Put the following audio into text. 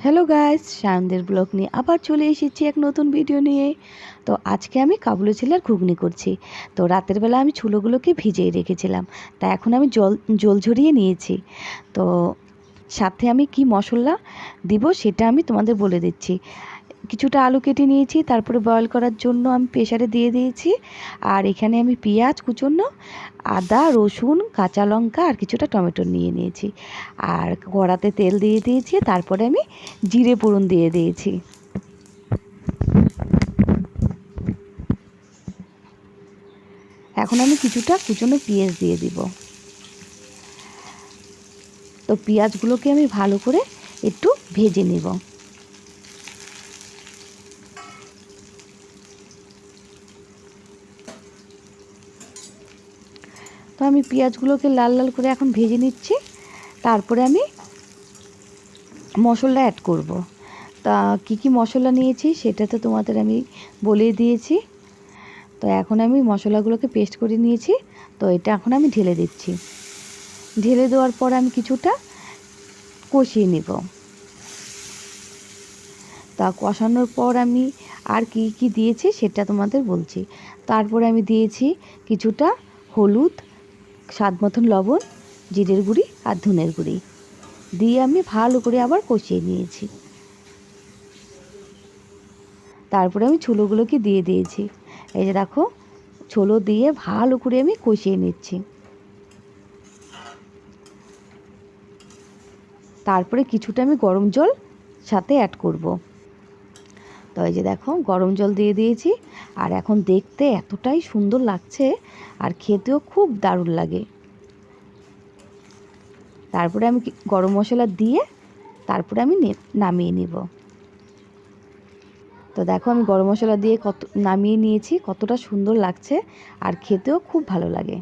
Hello guys, সায়নদের blog নিয়ে আবার চলে এসেছি এক নতুন ভিডিও নিয়ে। তো আজকে আমি কাবুলি ছোলার ঘুগনি করছি। তো রাতের বেলা আমি ছোলাগুলোকে ভিজিয়ে রেখেছিলাম, তা এখন আমি জল ঝরিয়ে নিয়েছি। তো সাথে আমি কি মশলা দিব সেটা আমি তোমাদের বলে দিচ্ছি। কিছুটা আলু কেটে নিয়েছি, তারপরে বয়েল করার জন্য আমি প্রেসারে দিয়ে দিয়েছি। আর এখানে আমি পেঁয়াজ কুচোনো, আদা রসুন কাঁচা লঙ্কা আর কিছুটা টমেটো নিয়ে নিয়েছি। আর কড়াতে তেল দিয়ে দিয়েছি, তারপরে আমি জিরে ফোড়ন দিয়ে দিয়েছি। এখন আমি কিছুটা কুচোনো পেঁয়াজ দিয়ে দিব। তো পেঁয়াজগুলোকে আমি ভালো করে একটু ভেজে নেব। তো আমি পেঁয়াজগুলোকে লাল লাল করে এখন ভেজে নিচ্ছি। তারপরে আমি মশলা অ্যাড করব। তা কি মশলা নিয়েছি সেটা তো তোমাদের আমি বলে দিয়েছি। তো এখন আমি মশলাগুলোকে পেস্ট করে নিয়েছি। তো এটা এখন আমি ঢেলে দিচ্ছি। ঢেলে দেওয়ার পর আমি কিছুটা কষিয়ে নেব। তা কষানোর পর আমি আর কি কি দিয়েছি সেটা তোমাদের বলছি। তারপরে আমি দিয়েছি কিছুটা হলুদ, স্বাদ মতন লবণ, জিরের গুঁড়ি আর ধনের গুঁড়ি দিয়ে আমি ভালো করে আবার কষিয়ে নিয়েছি। তারপরে আমি ছোলাগুলোকে দিয়ে দিয়েছি। এই যে দেখো, ছোলা দিয়ে ভালো করে আমি কষিয়ে নিচ্ছি। তারপরে কিছুটা আমি গরম জল সাথে অ্যাড করব। তো এই যে দেখো, গরম জল দিয়ে দিয়েছি। আর এখন দেখতে এতটাই সুন্দর লাগছে আর খেতেও খুব দারুণ লাগে। তারপরে আমি গরম মশলা দিয়ে তারপরে আমি নামিয়ে নিব। তো দেখো, আমি গরম মশলা দিয়ে নামিয়ে নিয়েছি, কতটা সুন্দর লাগছে আর খেতেও খুব ভালো লাগে।